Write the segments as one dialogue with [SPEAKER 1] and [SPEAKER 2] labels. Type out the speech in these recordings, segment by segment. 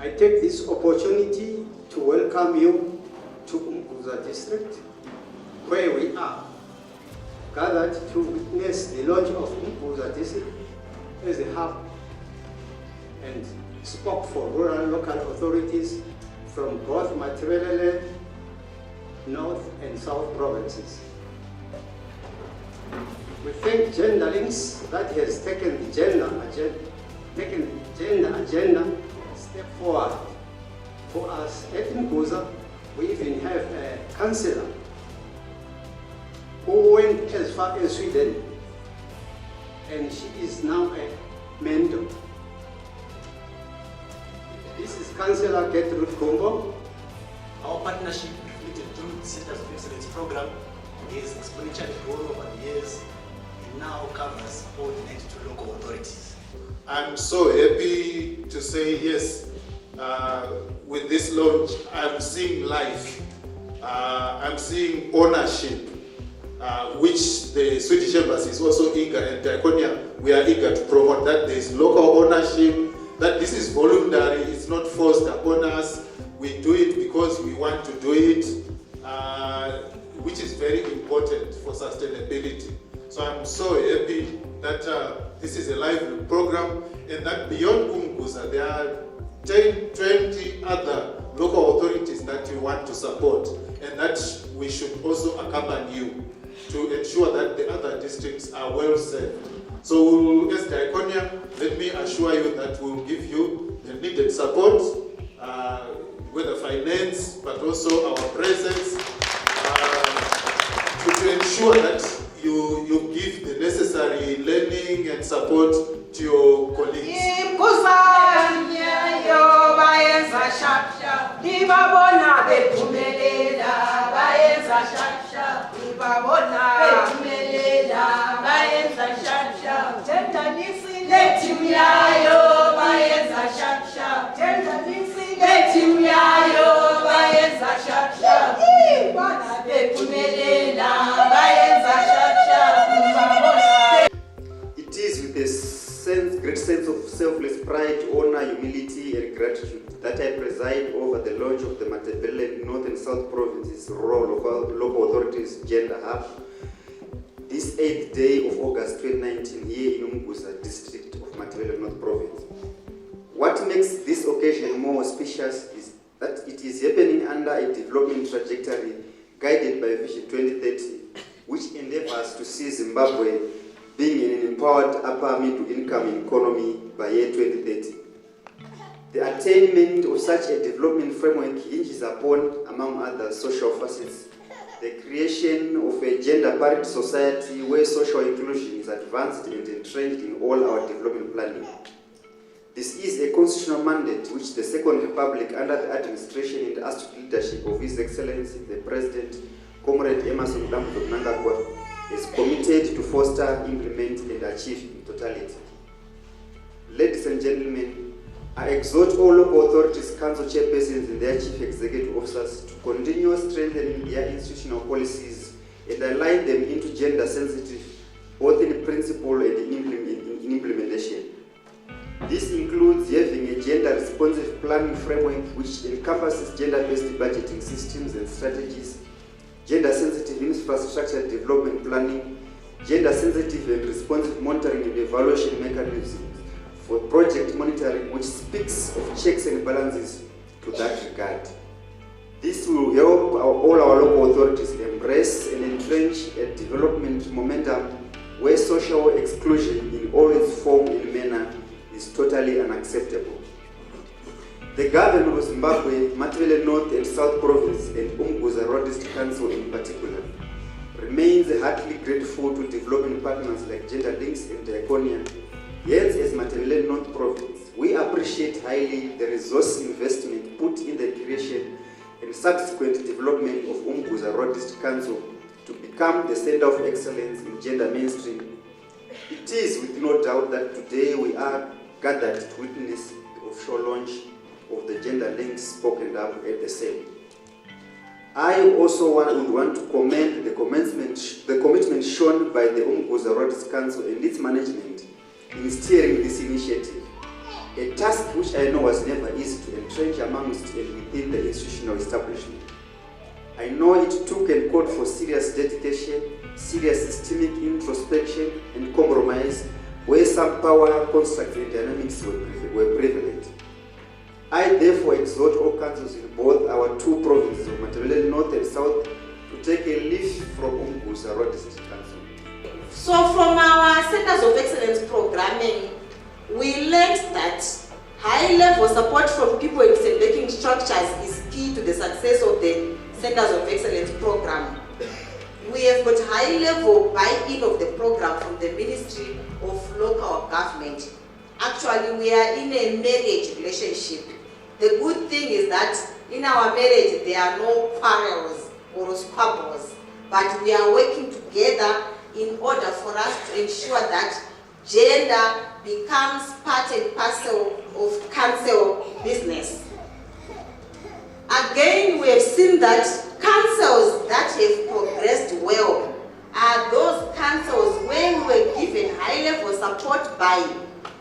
[SPEAKER 1] I take this opportunity to welcome you to Umguza district, where we are gathered to witness the launch of Umguza district as a hub and spoke for rural local authorities from both Matabele, North and South provinces. We thank Gender Links that has taken the gender agenda a step forward. For us at Umguza, we even have a councillor who went as far as Sweden, and she is now a mentor. This is Councillor Gertrude Gombo.
[SPEAKER 2] Our partnership with the Youth Centers of Excellence program is exponentially grown over the years and now covers all the 92 local authorities.
[SPEAKER 3] I'm so happy to say yes. With this launch, I'm seeing life. I'm seeing ownership, which the Swedish Embassy is also eager, and Diaconia, we are eager to promote that there is local ownership, that this is voluntary, it's not forced upon us. We do it because we want to do it, which is very important for sustainability. So I'm so happy that this is a lively program, and that beyond Umguza, there are 10, 20 other local authorities that we want to support, and that we should also accompany you to ensure that the other districts are well served. So as Diaconia, let me assure you that we will give you the needed support, whether finance, but also our presence, to ensure that you give the necessary learning and support to your colleagues.
[SPEAKER 4] It is with a great sense of selfless pride, honor, humility and gratitude that I preside over the launch of the Matabele North and South Provinces Rural Local Authorities Gender Hub this 8th day of August 2019 here in Umguza district of Matabele North Province. What makes this occasion more auspicious is that it is happening under a development trajectory guided by Vision 2030, which endeavors to see Zimbabwe being an empowered upper middle income economy by year 2030. The attainment of such a development framework hinges upon, among other social facets, the creation of a gender parity society where social inclusion is advanced and entrenched in all our development planning. This is a constitutional mandate which the Second Republic, under the administration and astute leadership of His Excellency the President, Comrade Emerson Mnangagwa, is committed to foster, implement and achieve in totality. Ladies and gentlemen, I exhort all local authorities, council chairpersons and their chief executive officers to continue strengthening their institutional policies and align them into gender sensitive, both in principle and in implementation. This includes having a gender-responsive planning framework which encompasses gender-based budgeting systems and strategies, gender-sensitive infrastructure development planning, gender-sensitive and responsive monitoring and evaluation mechanisms for project monitoring, which speaks of checks and balances to that regard. This will help all our local authorities embrace and entrench a development momentum where social exclusion in all its form and manner is totally unacceptable. The government of Zimbabwe, Matabele North and South Province and Umguza Roadist Council in particular, remains heartily grateful to development partners like Gender Links and Diaconia. Yet, as Matabele North Province, we appreciate highly the resource investment put in the creation and subsequent development of Umguza Roadist Council to become the center of excellence in gender mainstream. It is with no doubt that today we are gathered to witness the official launch of the Gender Links spoken up at the same. I also would want to commend the commitment shown by the Umguza Roadist Council and its management in steering this initiative. a task which I know was never easy to entrench amongst and within the institutional establishment. I know it took and called for serious dedication, serious systemic introspection and compromise where some power constructs and dynamics were prevalent. I therefore exhort all councils in both our two provinces of Matabele North and South to take a leaf from Umguza District Council.
[SPEAKER 5] So from our Centers of Excellence programming, we learned that high-level support from people in decision-making structures is key to the success of the Centers of Excellence program. We have got high-level buy-in of the program from the Ministry of Local Government. Actually, we are in a marriage relationship. The good thing is that in our marriage, there are no quarrels or squabbles, but we are working together in order for us to ensure that gender becomes part and parcel of council business. Again, we have seen that councils that have progressed well are those councils where we were given high-level support by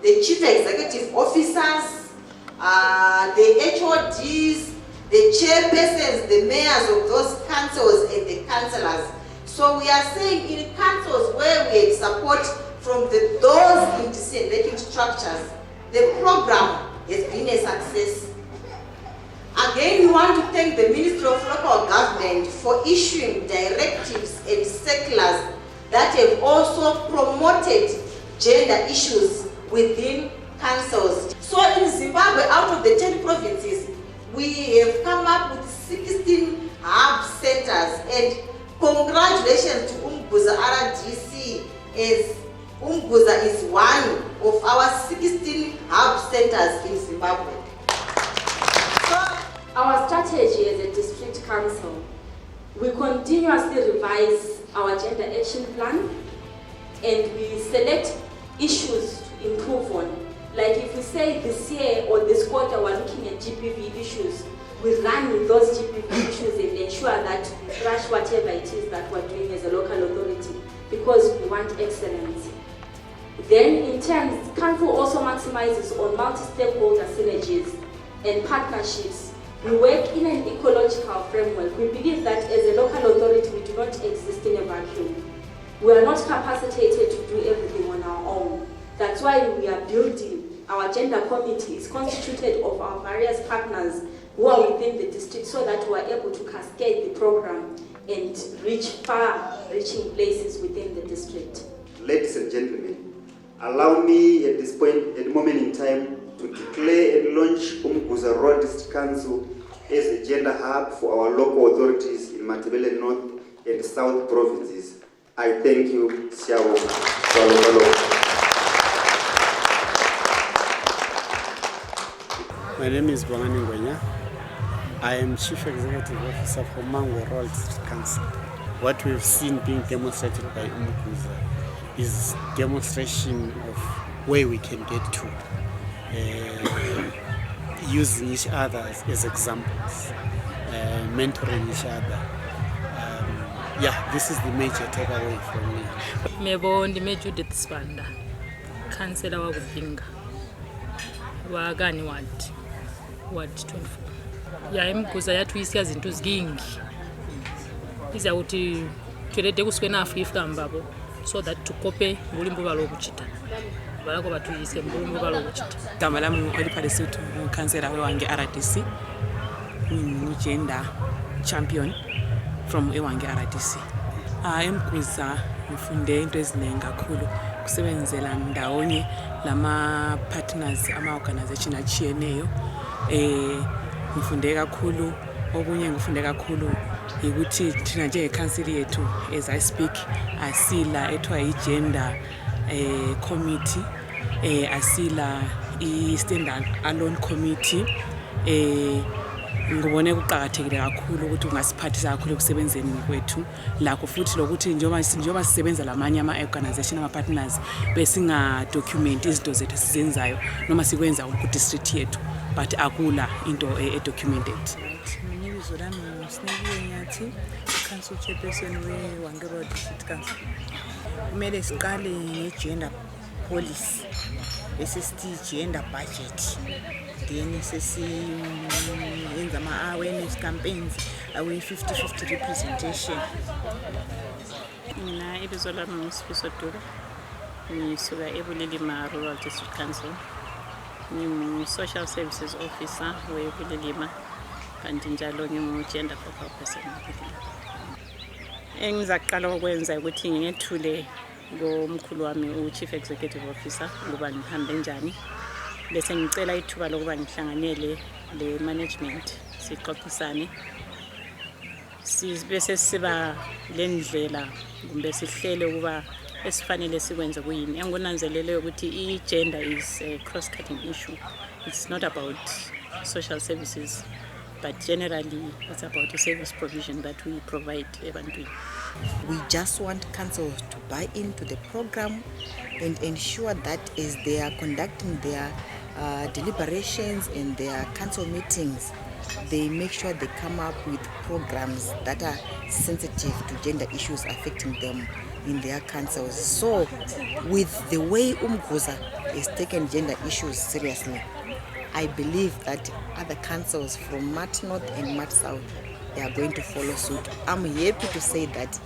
[SPEAKER 5] the chief executive officers, the HODs, the chairpersons, the mayors of those councils and the councillors. So we are saying in councils where we have support from those in decision-making structures, the program has been a success. Again, we want to thank the Ministry of Local Government for issuing directives and circulars that have also promoted gender issues within councils. So in Zimbabwe, out of the 10 provinces, we have come up with 16 hub centers, and congratulations to Umguza RDC, as Umguza is one of our 16 hub centers in Zimbabwe.
[SPEAKER 6] Our strategy as a district council, we continuously revise our gender action plan and we select issues to improve on. Like if we say this year or this quarter we're looking at GPV issues, we run with those GPV issues and ensure that we crush whatever it is that we're doing as a local authority because we want excellence. Then in terms, council also maximizes on multi-stakeholder synergies and partnerships. We work in an ecological framework. We believe that as a local authority, we do not exist in a vacuum. We are not capacitated to do everything on our own. That's why we are building our gender committee. Is constituted of our various partners who are within the district so that we are able to cascade the program and reach far-reaching places within the district.
[SPEAKER 4] Ladies and gentlemen, allow me at this point, at the moment in time, to declare and launch Umguza District Council as a gender hub for our local authorities in Matabele North and South provinces. I thank you.
[SPEAKER 7] My name is Bongani Ngwenya. I am Chief Executive Officer for Mango Rural District Council. What we've seen being demonstrated by Umguza is demonstration of where we can get to. Using each other as examples, mentoring each other. This is the major takeaway for me.
[SPEAKER 8] Mebo ndi Judith Spanda, councillor wa Kupinga, wa Gani Ward 24. Umguza yatuyisa zinto zingi. Iza kuti twelede kuswena Afrika mbabo so that tukope mulimbo balokuchita. Balako batuyise mulimbo balokuchita.
[SPEAKER 9] Gama lami Oliphalesuthu, councillor wewange RDC, gender champion from ewange RDC. Umguza ngifunde into eziningi kakhulu kusebenzela ndawonye lama partners ama organization achiyeneyo. Ngifunde kakhulu, okunye ngifunde kakhulu ukuthi thina nje council yethu as I speak asila ethiwa i-gender committee, asila i-stand alone committee. Ngibone kuqhakathekile kakhulu ukuthi ungasiphathisa kakhulu kusebenzeni kwethu lakho futhi lokuthi njoba sisebenza lamanye ama organization ama partners besinga document izinto zethu sizenzayo noma sikwenza ku district yethu but akula into documented.
[SPEAKER 10] Mnyibizo lami Sinikiwe Nyathi, council chairperson weWangero District Council. Kumele siqale ngegender policy gender budget, then sesiyenza ama-awareness campaigns awe-50-50 representation.
[SPEAKER 11] Mina ibizo lami nguSifiso Dube, ngisuka eBulilima Rural District Council. Ngingu-Social Services Officer weBulilima, kanti njalo ngingu-Gender Focal Person. Engizaqala ukwenza ukuthi ngethule ngomkhulu wami u-Chief Executive Officer ukuba ngihambe njani, bese ngicela ithuba lokuba ngihlanganele le management sixoxisane, bese siba le ndlela kumbe sihlele ukuba esifanele sikwenze kuyini. Engunanzelele ukuthi i-gender is a cross-cutting issue. It's not about social services, but generally it's about the service provision that we provide ebantwini.
[SPEAKER 12] We just want councils to buy into the program and ensure that as they are conducting their deliberations and their council meetings, they make sure they come up with programs that are sensitive to gender issues affecting them in their councils. So with the way Umguza has taken gender issues seriously, I believe that other councils from Mat North and Mat South, they are going to follow suit. I'm happy to say that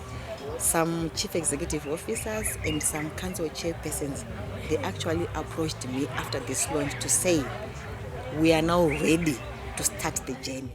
[SPEAKER 12] some chief executive officers and some council chairpersons, they actually approached me after this launch to say, we are now ready to start the journey.